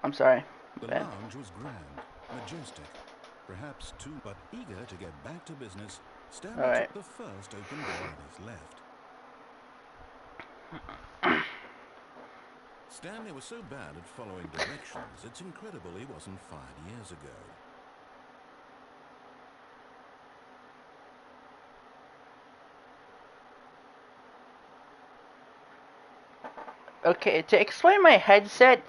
A: I'm sorry.
B: The lounge was grand, majestic, perhaps too, but eager to get back to business, Stanley took the first open door on his left. Stanley was so bad at following directions, it's incredible he wasn't fired years ago.
A: Okay, to explain my headset,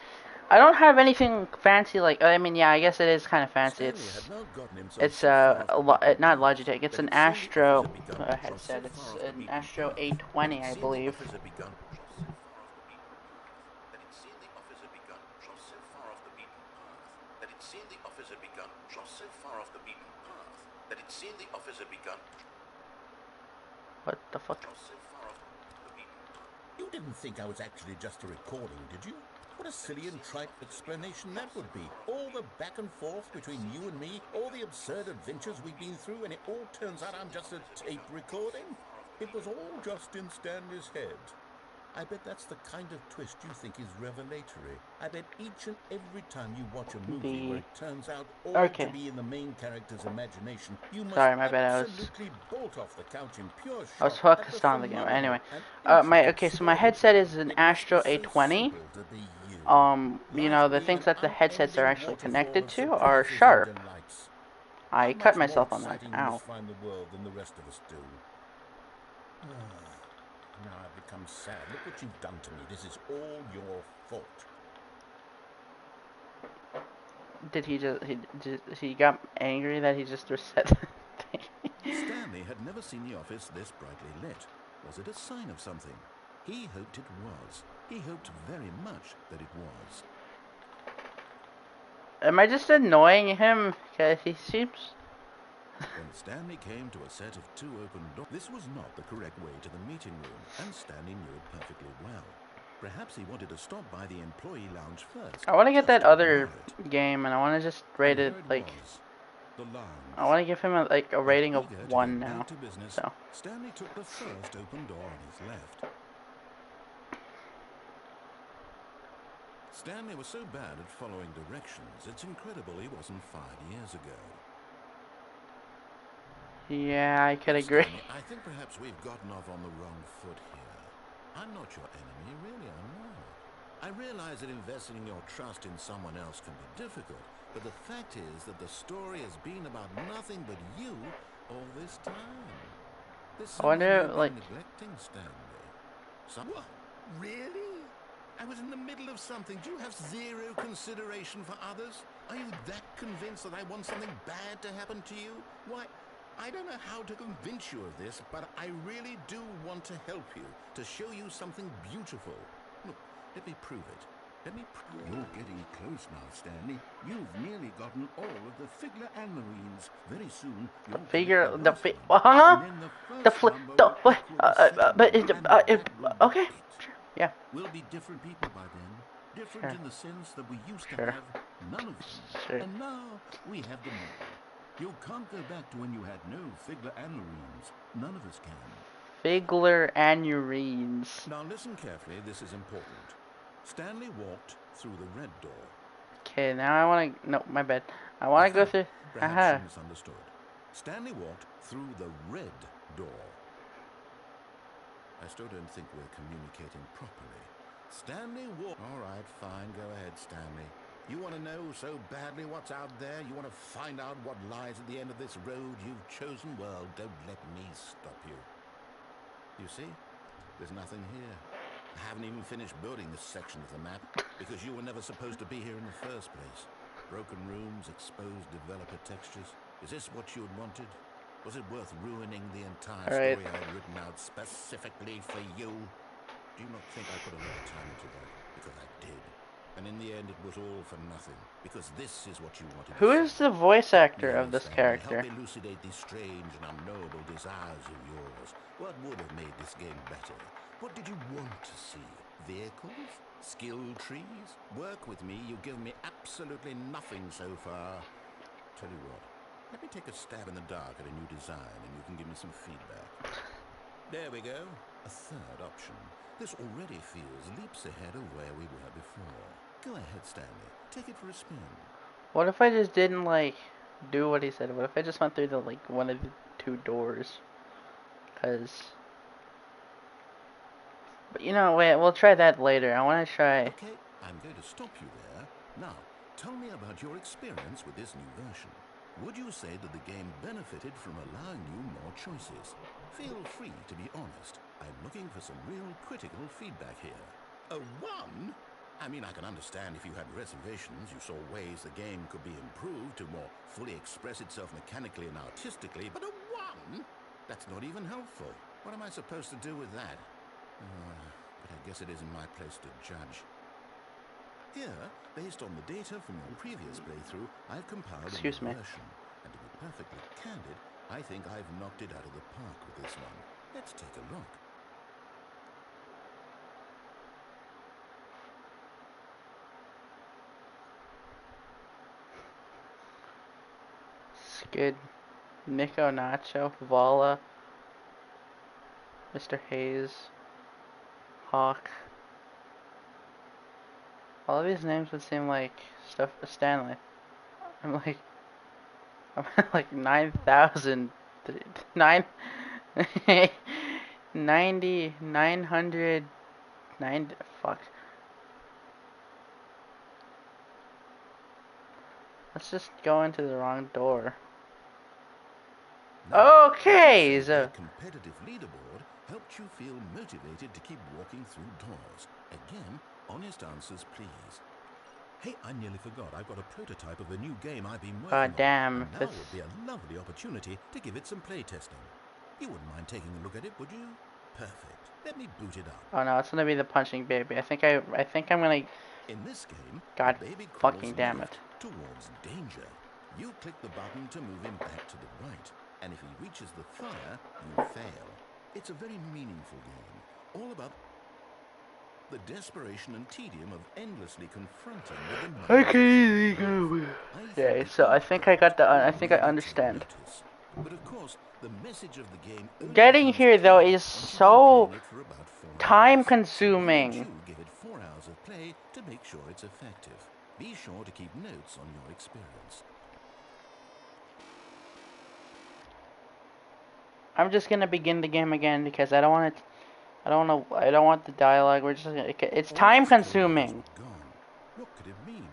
A: I don't have anything fancy like. I mean, yeah, I guess it is kind of fancy.
B: Stanley had now gotten himself
A: It's
B: so far off the beaten
A: not
B: path
A: Logitech. It's
B: that
A: an
B: it seemed the office
A: Astro
B: had begun to drop so
A: headset. It's
B: far off the
A: an
B: beaten
A: Astro
B: path that
A: 820,
B: it
A: I
B: seemed the
A: believe.
B: office had begun to drop so far off the beaten path that it seemed the office had begun to drop so far off the beaten path that it seemed the office had begun to drop so far off the beaten path that it seemed the office had begun
A: What the fuck?
B: drop so far off the beaten path.
C: You didn't think I was actually just a recording, did you? What a silly and trite explanation that would be. All the back and forth between you and me, all the absurd adventures we've been through, and it all turns out I'm just a tape recording? It was all just in Stanley's head. I bet that's the kind of twist you think is revelatory. I bet each and every time you watch a movie where it turns out all
A: Okay.
C: to be in the main character's imagination, you must
A: Sorry, my bad.
C: absolutely bolt off the couch in pure
A: I was
C: shock at the
A: focused on the game.
C: phenomenal
A: Anyway,
C: and
A: my
C: intricate
A: so my
C: story.
A: headset is an
C: It must be
A: Astro
C: so
A: 820.
C: simple to be you.
A: You
C: Life
A: know, the
C: being
A: things
C: an
A: that the headsets are
C: unending
A: actually
C: waterfall
A: connected
C: of
A: to are
C: surprises and
A: sharp.
C: delights.
A: I
C: How
A: cut
C: much more
A: myself on that.
C: exciting you
A: Ow.
C: must find the world than the rest of us do. Now I've become sad. Look what you've done to me. This is all your fault.
A: Did he got angry that he just reset the thing?
B: Stanley had never seen the office this brightly lit. Was it a sign of something? He hoped it was. He hoped very much that it was.
A: Am I just annoying him? Cause he seems.
B: When Stanley came to a set of two open doors, this was not the correct way to the meeting room, and Stanley knew it perfectly well. Perhaps he wanted to stop by the employee lounge first.
A: I want to get that
B: just
A: other
B: admire it.
A: game, and I want to just
B: And
A: rate
B: here
A: it
B: it
A: like.
B: was, the lounge.
A: I want to give him a rating of
B: Eager to
A: 1
B: get
A: now.
B: back to business,
A: So.
B: Stanley took the first open door on his left. Stanley was so bad at following directions, it's incredible he wasn't 5 years ago.
A: Yeah, I could agree.
B: Stanley, I think perhaps we've gotten off on the wrong foot here. I'm not your enemy, really, I'm not. I realize that investing your trust in someone else can be difficult, but the fact is that the story has been about nothing but you all this time. There's
A: I
B: someone
A: wonder,
B: you've
A: like.
B: been neglecting, Stanley. What? Really? I was in the middle of something. Do you have zero consideration for others? Are you that convinced that I want something bad to happen to you? Why, I don't know how to convince you of this, but I really do want to help you, to show you something beautiful. Look, let me prove it. You're getting close now, Stanley. You've nearly gotten all of the Figler and Marines. Very soon, you'll
A: Figure
B: collect
A: the
B: last
A: huh?
B: one, and then
A: The
B: first
A: flip.
B: number
A: The
B: will
A: what?
B: equal the second
A: But
B: number, and that will be
A: okay.
B: it.
A: Sure. Yeah.
B: We'll be different people by then. Different
A: Sure.
B: in the sense that we used to
A: Sure.
B: have none of them.
A: Sure.
B: And now we have them all. You can't go back to when you had no Figler and Marines. None of us can.
A: Figler anurines.
B: Now listen carefully, this is important. Stanley walked through the red door.
A: Okay, now I want to. No, my bad. I want to go through.
B: Perhaps you misunderstood. Stanley walked through the red door. I still don't think we're communicating properly. Stanley walked... All right, fine, go ahead, Stanley. You want to know so badly what's out there? You want to find out what lies at the end of this road you've chosen? Well, don't let me stop you. You see? There's nothing here. I haven't even finished building this section of the map because you were never supposed to be here in the first place. Broken rooms, exposed developer textures. Is this what you had wanted? Was it worth ruining the entire story I had written out specifically for you? Do you not think I put a lot of time into that? Because I did. And in the end, it was all for nothing. Because this is what you wanted.
A: Who is the voice actor of this character?
B: Help elucidate these strange and unknowable desires of yours. What would have made this game better? What did you want to see? Vehicles? Skill trees? Work with me. You've given me absolutely nothing so far. Tell you what. Let me take a stab in the dark at a new design, and you can give me some feedback. There we go. A third option. This already feels leaps ahead of where we were before. Go ahead, Stanley. Take it for a spin.
A: What if I just didn't, like, do what he said? What if I just went through the, like, one of the 2 doors? Because... But, you know, wait, we'll try that later. I want to try...
B: Okay, I'm going to stop you there. Now, tell me about your experience with this new version. Would you say that the game benefited from allowing you more choices? Feel free to be honest. I'm looking for some real critical feedback here.
C: A 1? I mean, I can understand if you had reservations, you saw ways the game could be improved to more fully express itself mechanically and artistically, but a 1? That's not even helpful. What am I supposed to do with that? But I guess it isn't my place to judge. Here, based on the data from your previous playthrough, I've compiled a new version. And to be perfectly candid, I think I've knocked it out of the park with this one. Let's take a look.
A: Skid, Nico Nacho, Vala, Mr. Hayes, Hawk. All of these names would seem like stuff for Stanley. I'm like 9,000, 90, 900, 90, fuck. Let's just go into the wrong door. Okay, so
C: the competitive leaderboard helped you feel motivated to keep walking through doors. Again, honest answers, please. Hey, I nearly forgot. I've got a prototype of a new game I've been working on.
A: damn.
C: And now would be a lovely opportunity to give it some play testing. You wouldn't mind taking a look at it, would you? Perfect. Let me boot it up.
A: Oh no, it's gonna be the punching baby. I think I'm gonna.
C: In this game,
A: God
C: the baby
A: fucking damn it.
C: towards danger. You click the button to move him back to the right, and if he reaches the fire, you fail. It's a very meaningful game, all about the desperation and tedium of endlessly confronting the
A: Okay, so I think I got the. I think I understand.
C: But of course, the message of the game
A: Getting here though is so time-consuming.
C: You give it 4 hours of play to make sure it's effective. Be sure to keep notes on your experience.
A: I'm just gonna begin the game again because I don't want it. I don't want the dialogue. We're just. It's time-consuming.
C: What could it mean?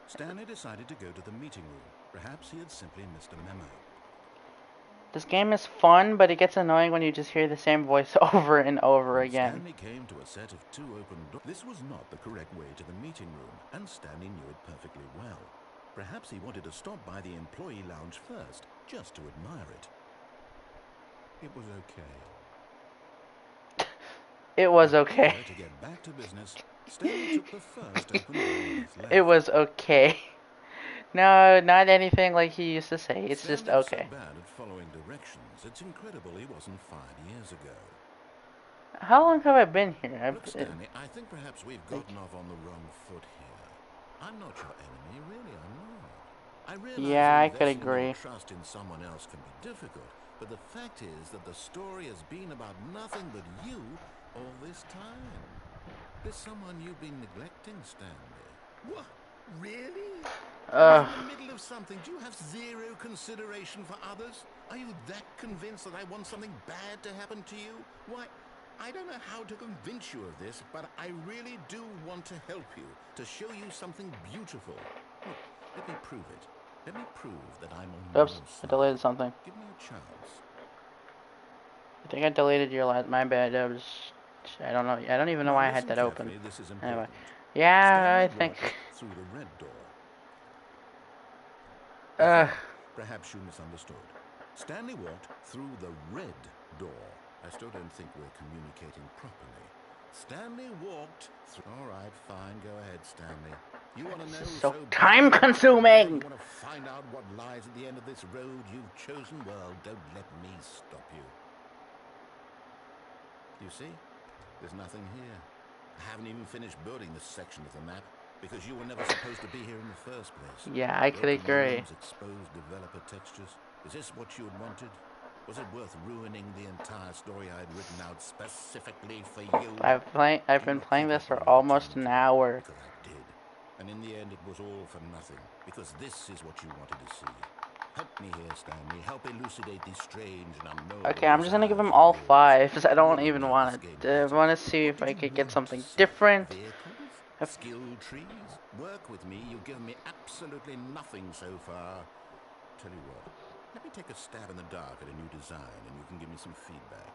C: Stanley decided to go to the meeting room. Perhaps he had simply missed a memo.
A: This game is fun, but it gets annoying when you just hear the same voice over and over again.
C: Stanley came to a set of 2 open doors. This was not the correct way to the meeting room, and Stanley knew it perfectly well. Perhaps he wanted to stop by the employee lounge first, just to admire it. It was okay.
A: It was okay.
C: To get back to business, Stanley took the first open door on his left.
A: It was okay. No, not anything like he used to say. It's just
C: Stanley was
A: okay.
C: so bad at following directions. It's incredible he wasn't fired years ago.
A: How long have I been here?
C: Look, Stanley, I think perhaps we've gotten off on the wrong foot here. I'm not your enemy, really, I'm not. I realize
A: I could agree.
C: Trust in someone else can be difficult, but the fact is that the story has been about nothing but you all this time. There's someone you've been neglecting, Stanley. What? Really? In the middle of something, do you have zero consideration for others? Are you that convinced that I want something bad to happen to you? Why, I don't know how to convince you of this, but I really do want to help you, to show you something beautiful. Look, let me prove it. Let me prove that I'm on your side.
A: I deleted something.
C: Give me a chance.
A: I think I deleted your last. My bad. I don't know. I don't even know why I had that open.
C: This is
A: Anyway. Yeah,
C: Stanley
A: I think.
C: walked through the red door. Perhaps you misunderstood. Stanley walked through the red door. I still don't think we're communicating properly. Stanley walked through... All right, fine. Go ahead, Stanley. You want to know...
A: This is so time-consuming!
C: You want to find out what lies at the end of this road you've chosen? Well, don't let me stop you. You see? There's nothing here. I haven't even finished building this section of the map because you were never supposed to be here in the first place.
A: Yeah, I could agree.
C: Exposed developer textures. Is this what you had wanted? Was it worth ruining the entire story I had written out specifically for you?
A: I've been playing this for almost an hour.
C: Because I did. And in the end, it was all for nothing. Because this is what you wanted to see. Help me here, Stanley. Help elucidate these strange and unknowable...
A: Okay, I'm just gonna give him all 5 because I don't even want it. I want to see if I could get something different.
C: Skill trees? Work with me. You've given me absolutely nothing so far. Tell you what. Let me take a stab in the dark at a new design and you can give me some feedback.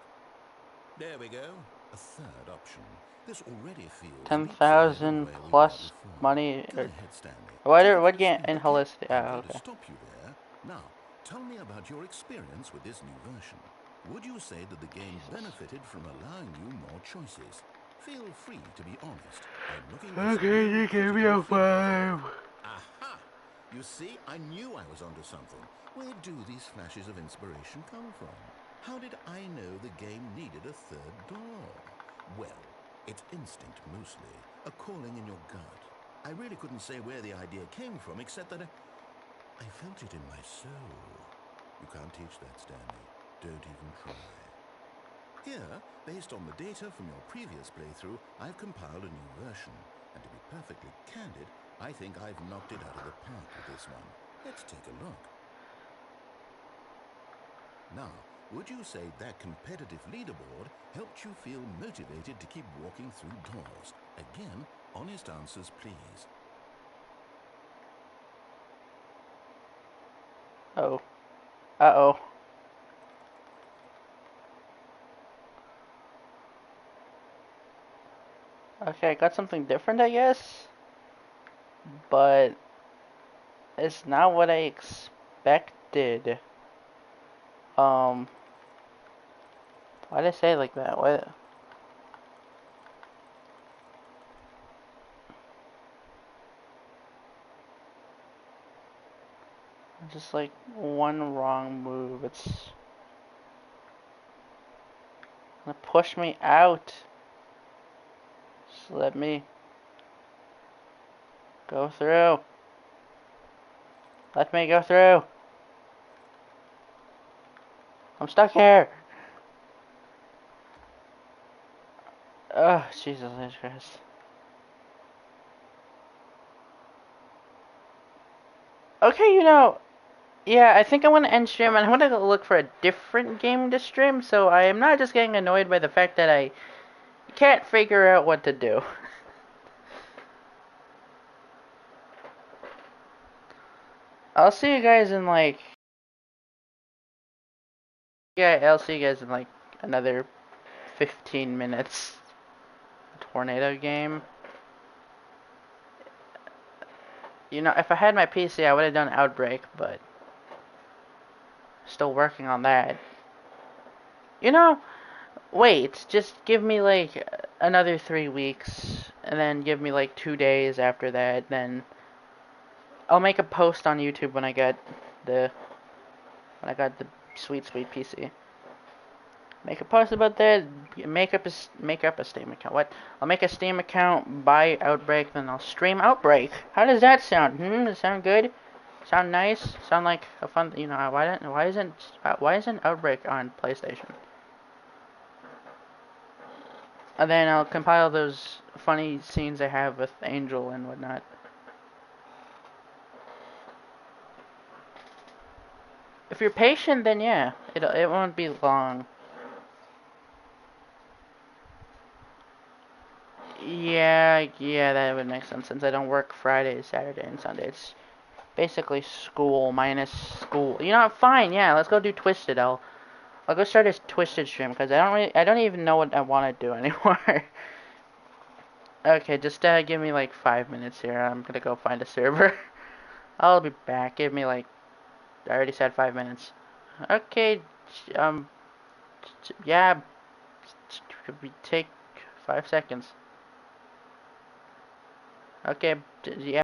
C: There we go.
B: a third option. This already feels a lot freer than
A: 10,000
B: where we were
A: plus
B: before.
A: money.
B: Go ahead, Stanley.
A: What game in holistic?
B: I'm
A: Oh,
B: going to
A: okay.
B: stop you there. Now, tell me about your experience with this new version. Would you say that the game benefited from allowing you more choices? Feel free to be honest. I'm looking for some
A: Okay,
B: real
A: you gave me
B: critical
A: a
B: feedback.
A: 5.
B: Aha! You see, I knew I was onto something. Where do these flashes of inspiration come from? How did I know the game needed a third door? Well, it's instinct mostly, a calling in your gut. I really couldn't say where the idea came from, except that I felt it in my soul. You can't teach that, Stanley. Don't even try. Here, based on the data from your previous playthrough, I've compiled a new version. And to be perfectly candid, I think I've knocked it out of the park with this one. Let's take a look. Now, would you say that competitive leaderboard helped you feel motivated to keep walking through doors? Again, honest answers, please.
A: Oh. Uh-oh. Okay, I got something different, I guess. But it's not what I expected. Why did I say it like that? What? Just like one wrong move. It's gonna push me out. Just let me go through. Let me go through. I'm stuck here. Oh, Jesus Christ. Okay, yeah, I think I want to end stream and I want to go look for a different game to stream, so I am not just getting annoyed by the fact that I can't figure out what to do. I'll see you guys in like... Yeah, I'll see you guys in like another 15 minutes. Tornado game. If I had my PC, I would have done Outbreak, but still working on that. Wait, just give me like another 3 weeks, and then give me like 2 days after that, then I'll make a post on YouTube the when I got the sweet PC. Make a post about that. Make up a Steam account. What? I'll make a Steam account, buy Outbreak, then I'll stream Outbreak. How does that sound? Does it sound good? Sound nice? Sound like a fun? Why isn't Outbreak on PlayStation? And then I'll compile those funny scenes I have with Angel and whatnot. If you're patient, then yeah, it won't be long. Yeah, that would make sense since I don't work Friday, Saturday, and Sunday. It's basically school minus school. Fine. Yeah, let's go do Twisted. I'll go start a Twisted stream because I don't even know what I want to do anymore. Okay, just give me like 5 minutes here. I'm gonna go find a server. I'll be back. Give me like, I already said 5 minutes. Okay, yeah, take 5 seconds. Okay, yeah.